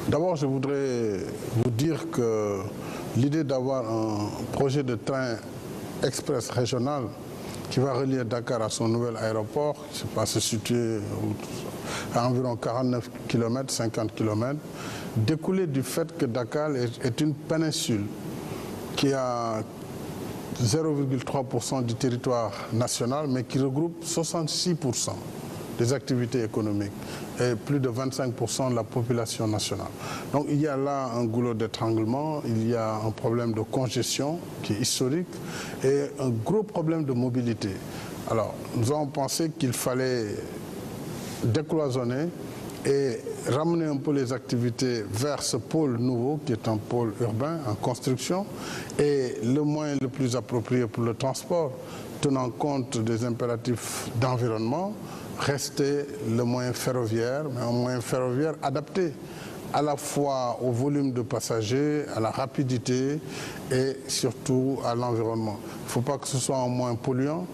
D'abord, je voudrais vous dire que l'idée d'avoir un projet de train express régional qui va relier Dakar à son nouvel aéroport, qui va se situer à environ 49 km, 50 km, découlait du fait que Dakar est une péninsule qui a 0,3% du territoire national, mais qui regroupe 66% des activités économiques et plus de 25% de la population nationale. Donc il y a là un goulot d'étranglement, il y a un problème de congestion qui est historique et un gros problème de mobilité. Alors nous avons pensé qu'il fallait décloisonner et ramener un peu les activités vers ce pôle nouveau qui est un pôle urbain en construction et le moyen le plus approprié pour le transport, tenant compte des impératifs d'environnement, rester le moyen ferroviaire, mais un moyen ferroviaire adapté à la fois au volume de passagers, à la rapidité et surtout à l'environnement. Il ne faut pas que ce soit un moyen polluant.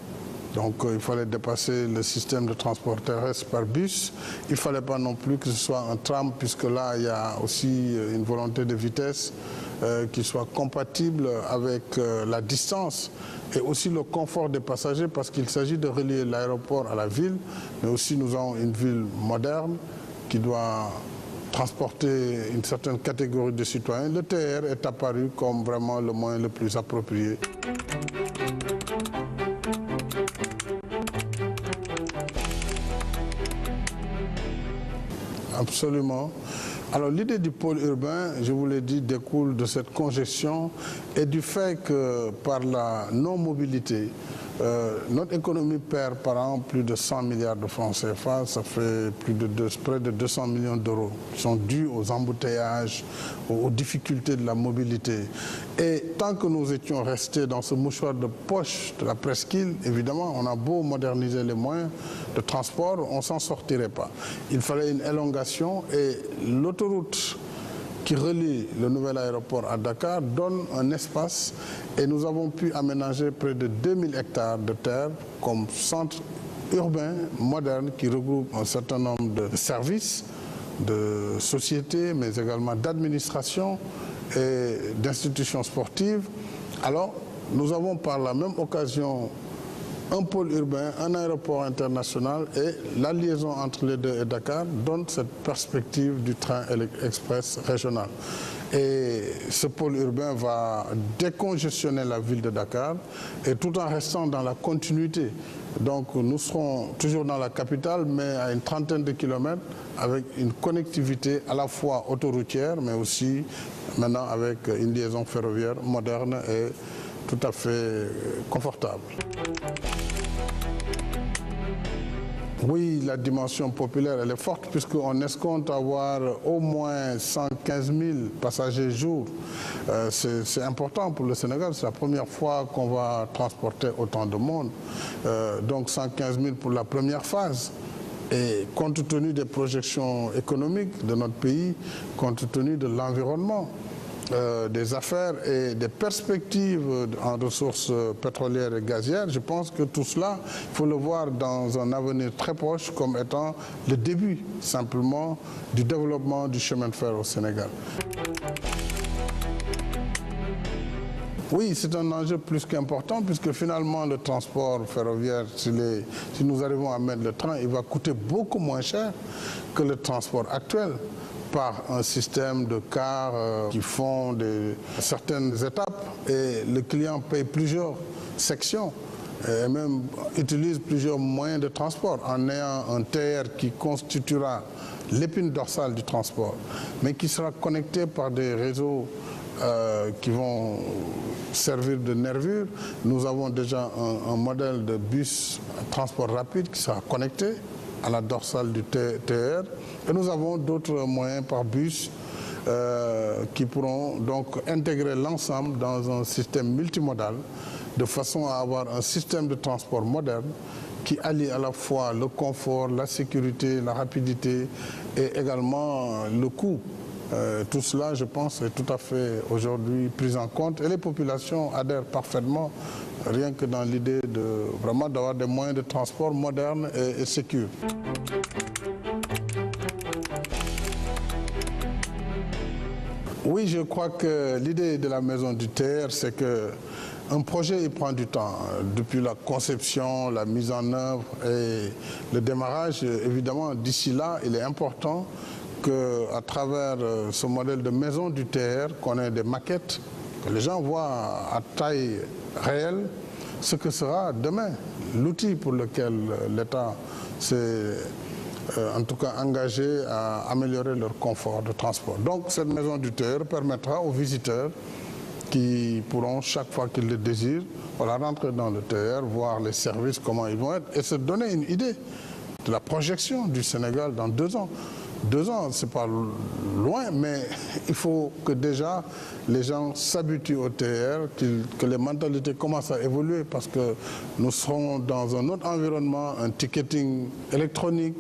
Donc il fallait dépasser le système de transport terrestre par bus. Il ne fallait pas non plus que ce soit un tram, puisque là il y a aussi une volonté de vitesse qui soit compatible avec la distance et aussi le confort des passagers, parce qu'il s'agit de relier l'aéroport à la ville, mais aussi nous avons une ville moderne qui doit transporter une certaine catégorie de citoyens. Le TER est apparu comme vraiment le moyen le plus approprié. Absolument. Alors l'idée du pôle urbain, je vous l'ai dit, découle de cette congestion et du fait que par la non-mobilité, notre économie perd par an plus de 100 milliards de francs CFA, ça fait près de 200 millions d'euros qui sont dus aux embouteillages, aux difficultés de la mobilité. Et tant que nous étions restés dans ce mouchoir de poche de la presqu'île, évidemment, on a beau moderniser les moyens de transport, on ne s'en sortirait pas. Il fallait une élongation et l'autoroute qui relie le nouvel aéroport à Dakar donne un espace et nous avons pu aménager près de 2000 hectares de terre comme centre urbain moderne qui regroupe un certain nombre de services, de sociétés, mais également d'administration et d'institutions sportives. Alors, nous avons par la même occasion un pôle urbain, un aéroport international et la liaison entre les deux et Dakar donne cette perspective du train express régional. Et ce pôle urbain va décongestionner la ville de Dakar et tout en restant dans la continuité. Donc nous serons toujours dans la capitale mais à une trentaine de kilomètres avec une connectivité à la fois autoroutière mais aussi maintenant avec une liaison ferroviaire moderne et tout à fait confortable. Oui, la dimension populaire, elle est forte puisqu'on escompte avoir au moins 115 000 passagers jour. C'est important pour le Sénégal, c'est la première fois qu'on va transporter autant de monde. Donc 115 000 pour la première phase. Et compte tenu des projections économiques de notre pays, compte tenu de l'environnement, des affaires et des perspectives en ressources pétrolières et gazières, je pense que tout cela, il faut le voir dans un avenir très proche comme étant le début simplement du développement du chemin de fer au Sénégal. Oui, c'est un enjeu plus qu'important puisque finalement le transport ferroviaire, si nous arrivons à mettre le train, il va coûter beaucoup moins cher que le transport actuel, par un système de cars qui font certaines étapes et le client paye plusieurs sections et même utilise plusieurs moyens de transport en ayant un TER qui constituera l'épine dorsale du transport, mais qui sera connecté par des réseaux qui vont servir de nervure. Nous avons déjà un modèle de bus transport rapide qui sera connecté à la dorsale du TER. Et nous avons d'autres moyens par bus qui pourront donc intégrer l'ensemble dans un système multimodal de façon à avoir un système de transport moderne qui allie à la fois le confort, la sécurité, la rapidité et également le coût. Tout cela, je pense, est tout à fait aujourd'hui pris en compte et les populations adhèrent parfaitement rien que dans l'idée de vraiment d'avoir des moyens de transport modernes et sécurs. Oui, je crois que l'idée de la maison du TER, c'est qu'un projet, il prend du temps. Depuis la conception, la mise en œuvre et le démarrage, évidemment, d'ici là, il est important qu'à travers ce modèle de maison du TER, qu'on ait des maquettes, que les gens voient à taille réelle ce que sera demain l'outil pour lequel l'État s'est en tout cas engagé à améliorer leur confort de transport. Donc cette maison du TER permettra aux visiteurs qui pourront, chaque fois qu'ils le désirent, rentrer dans le TER, voir les services, comment ils vont être, et se donner une idée de la projection du Sénégal dans 2 ans. 2 ans, c'est pas loin, mais il faut que déjà les gens s'habituent au TER, que les mentalités commencent à évoluer parce que nous serons dans un autre environnement, un ticketing électronique,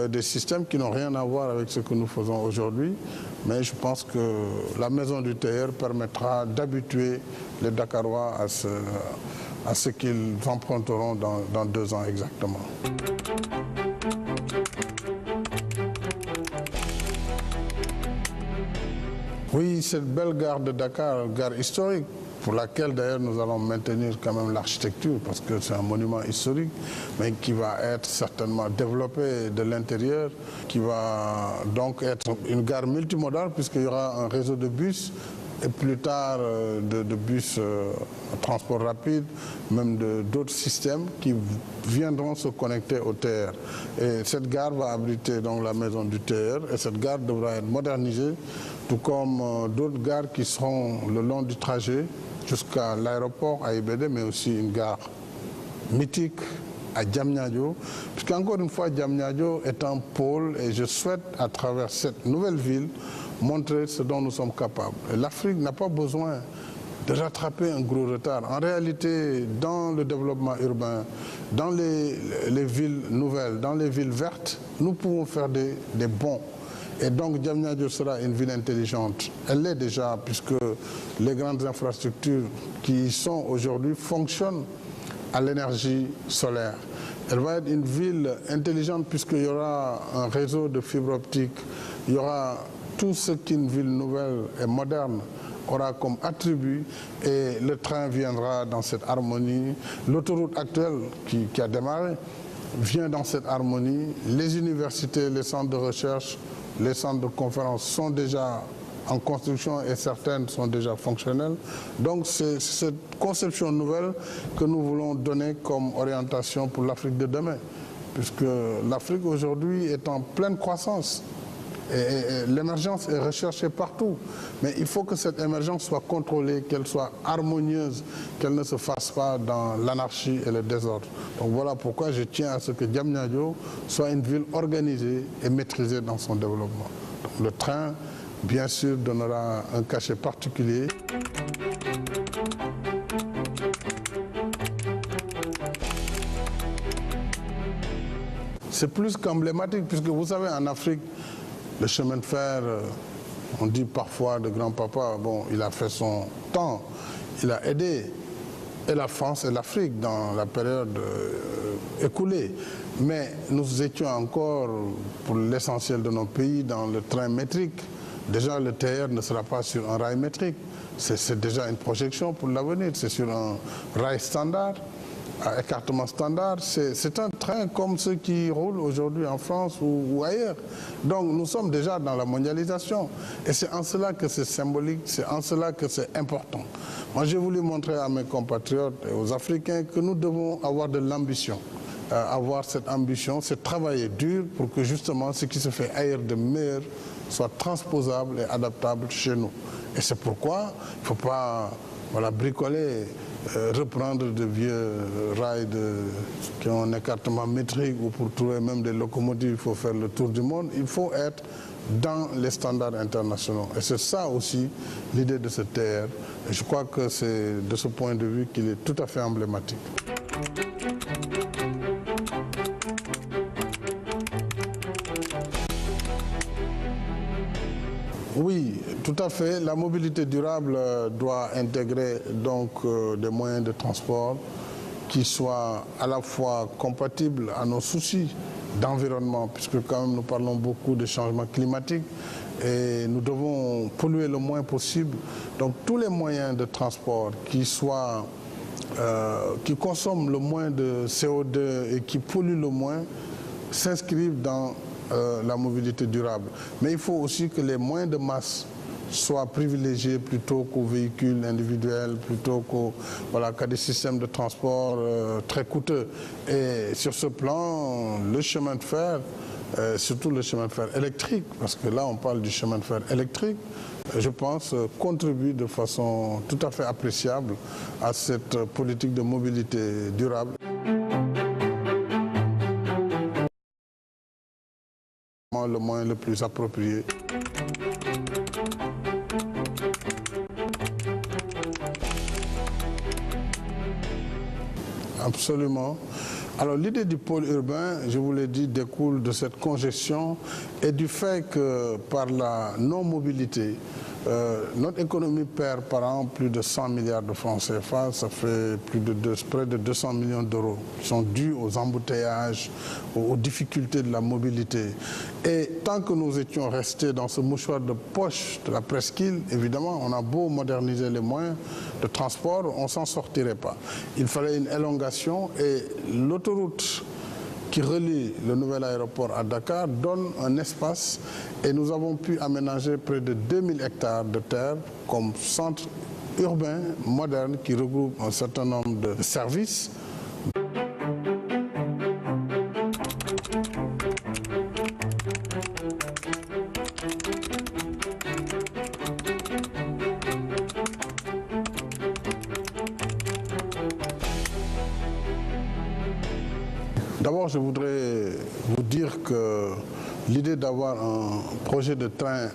des systèmes qui n'ont rien à voir avec ce que nous faisons aujourd'hui. Mais je pense que la maison du TER permettra d'habituer les Dakarois à ce qu'ils emprunteront dans 2 ans exactement. Oui, cette belle gare de Dakar, gare historique, pour laquelle d'ailleurs nous allons maintenir quand même l'architecture, parce que c'est un monument historique, mais qui va être certainement développé de l'intérieur, qui va donc être une gare multimodale, puisqu'il y aura un réseau de bus, et plus tard de bus transport rapide, même d'autres systèmes qui viendront se connecter au TER. Et cette gare va abriter donc la maison du TER, et cette gare devra être modernisée, tout comme d'autres gares qui seront le long du trajet jusqu'à l'aéroport à IBD, mais aussi une gare mythique à Diamniadio, puisqu'encore une fois, Diamniadio est un pôle, et je souhaite, à travers cette nouvelle ville, montrer ce dont nous sommes capables. L'Afrique n'a pas besoin de rattraper un gros retard. En réalité, dans le développement urbain, dans les villes nouvelles, dans les villes vertes, nous pouvons faire des bons. Et donc Diamniadio sera une ville intelligente. Elle l'est déjà, puisque les grandes infrastructures qui y sont aujourd'hui fonctionnent à l'énergie solaire. Elle va être une ville intelligente puisqu'il y aura un réseau de fibre optique, il y aura tout ce qu'une ville nouvelle et moderne aura comme attribut, et le train viendra dans cette harmonie. L'autoroute actuelle qui a démarré vient dans cette harmonie. Les universités, les centres de recherche, les centres de conférence sont déjà en construction et certaines sont déjà fonctionnelles. Donc c'est cette conception nouvelle que nous voulons donner comme orientation pour l'Afrique de demain, puisque l'Afrique aujourd'hui est en pleine croissance. Et l'émergence est recherchée partout. Mais il faut que cette émergence soit contrôlée, qu'elle soit harmonieuse, qu'elle ne se fasse pas dans l'anarchie et le désordre. Donc voilà pourquoi je tiens à ce que Diamniadio soit une ville organisée et maîtrisée dans son développement. Donc le train, bien sûr, donnera un cachet particulier. C'est plus qu'emblématique, puisque vous savez, en Afrique, le chemin de fer, on dit parfois de grand-papa, bon, il a fait son temps, il a aidé et la France et l'Afrique dans la période écoulée. Mais nous étions encore, pour l'essentiel de nos pays, dans le train métrique. Déjà, le TER ne sera pas sur un rail métrique. C'est déjà une projection pour l'avenir. C'est sur un rail standard, à écartement standard. C'est un train comme ceux qui roulent aujourd'hui en France ou ailleurs. Donc nous sommes déjà dans la mondialisation. Et c'est en cela que c'est symbolique, c'est en cela que c'est important. Moi, j'ai voulu montrer à mes compatriotes et aux Africains que nous devons avoir de l'ambition. Avoir cette ambition, c'est travailler dur pour que justement ce qui se fait ailleurs de meilleur soit transposable et adaptable chez nous. Et c'est pourquoi il ne faut pas bricoler, reprendre de vieux rails qui ont un écartement métrique, ou pour trouver même des locomotives, il faut faire le tour du monde. Il faut être dans les standards internationaux. Et c'est ça aussi l'idée de ce TER. Et je crois que c'est de ce point de vue qu'il est tout à fait emblématique. Oui, tout à fait. La mobilité durable doit intégrer donc des moyens de transport qui soient à la fois compatibles à nos soucis d'environnement, puisque quand même nous parlons beaucoup de changement climatique, et nous devons polluer le moins possible. Donc tous les moyens de transport qui consomment le moins de CO2 et qui polluent le moins s'inscrivent dans la mobilité durable. Mais il faut aussi que les moyens de masse soient privilégiés plutôt qu'aux véhicules individuels, plutôt qu'à des systèmes de transport très coûteux. Et sur ce plan, le chemin de fer, surtout le chemin de fer électrique, parce que là on parle du chemin de fer électrique, je pense, contribue de façon tout à fait appréciable à cette politique de mobilité durable. Le moyen le plus approprié. Absolument. Alors l'idée du pôle urbain, je vous l'ai dit, découle de cette congestion et du fait que par la non-mobilité, notre économie perd par an plus de 100 milliards de francs CFA, ça fait près de 200 millions d'euros qui sont dus aux embouteillages, aux difficultés de la mobilité. Et tant que nous étions restés dans ce mouchoir de poche de la presqu'île, évidemment, on a beau moderniser les moyens de transport, on ne s'en sortirait pas. Il fallait une élongation et l'autoroute qui relie le nouvel aéroport à Dakar donne un espace et nous avons pu aménager près de 2000 hectares de terre comme centre urbain moderne qui regroupe un certain nombre de services. D'abord, je voudrais vous dire que l'idée d'avoir un projet de train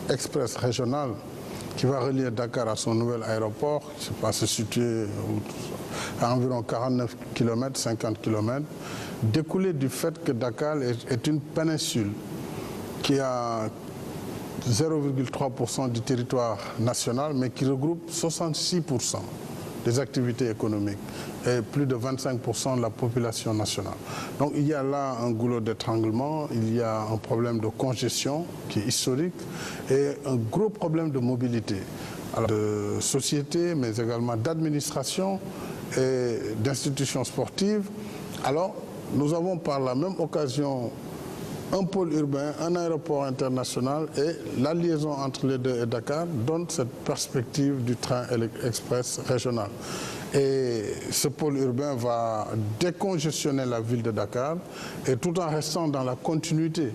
express régional qui va relier Dakar à son nouvel aéroport, qui va se situer à environ 49 km, 50 km, découlait du fait que Dakar est une péninsule qui a 0,3% du territoire national, mais qui regroupe 66% des activités économiques et plus de 25% de la population nationale. Donc il y a là un goulot d'étranglement, il y a un problème de congestion qui est historique et un gros problème de mobilité, alors, de société mais également d'administration et d'institutions sportives. Alors nous avons par la même occasion un pôle urbain, un aéroport international et la liaison entre les deux et Dakar donne cette perspective du train express régional. Et ce pôle urbain va décongestionner la ville de Dakar et tout en restant dans la continuité.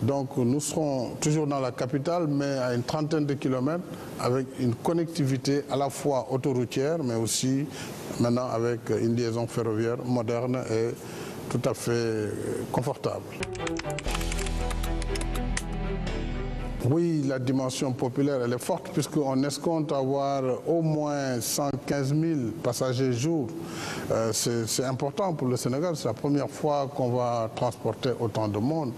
Donc nous serons toujours dans la capitale mais à une trentaine de kilomètres avec une connectivité à la fois autoroutière mais aussi maintenant avec une liaison ferroviaire moderne et tout à fait confortable. Oui, la dimension populaire, elle est forte puisqu'on escompte avoir au moins 115 000 passagers jour. C'est important pour le Sénégal, c'est la première fois qu'on va transporter autant de monde.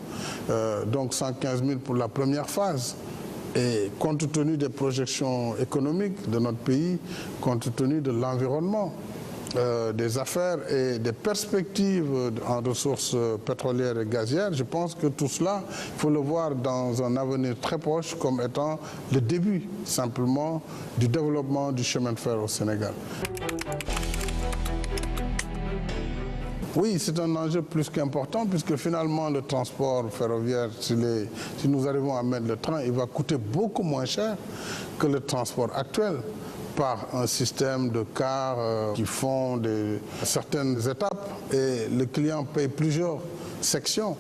Donc 115 000 pour la première phase. Et compte tenu des projections économiques de notre pays, compte tenu de l'environnement, des affaires et des perspectives en ressources pétrolières et gazières, je pense que tout cela, il faut le voir dans un avenir très proche comme étant le début simplement du développement du chemin de fer au Sénégal. Oui, c'est un enjeu plus qu'important puisque finalement le transport ferroviaire, si nous arrivons à mettre le train, il va coûter beaucoup moins cher que le transport actuel, par un système de cars qui font certaines étapes et le client paye plusieurs sections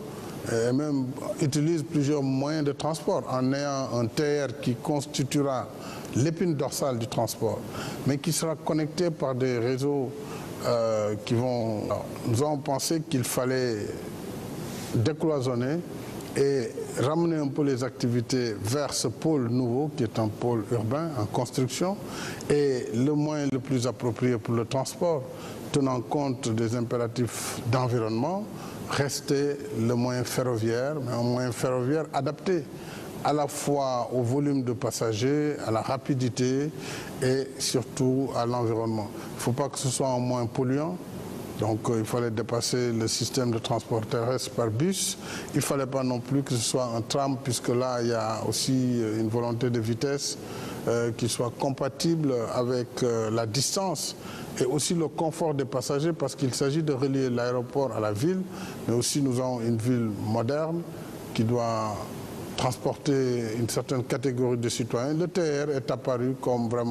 et même utilise plusieurs moyens de transport en ayant un TER qui constituera l'épine dorsale du transport, mais qui sera connecté par des réseaux qui vont... Alors, nous avons pensé qu'il fallait décloisonner et ramener un peu les activités vers ce pôle nouveau qui est un pôle urbain en construction et le moyen le plus approprié pour le transport, tenant compte des impératifs d'environnement, rester le moyen ferroviaire, mais un moyen ferroviaire adapté à la fois au volume de passagers, à la rapidité et surtout à l'environnement. Il ne faut pas que ce soit un moyen polluant, Donc il fallait dépasser le système de transport terrestre par bus. Il ne fallait pas non plus que ce soit un tram, puisque là, il y a aussi une volonté de vitesse qui soit compatible avec la distance et aussi le confort des passagers, parce qu'il s'agit de relier l'aéroport à la ville, mais aussi nous avons une ville moderne qui doit transporter une certaine catégorie de citoyens. Le TER est apparu comme vraiment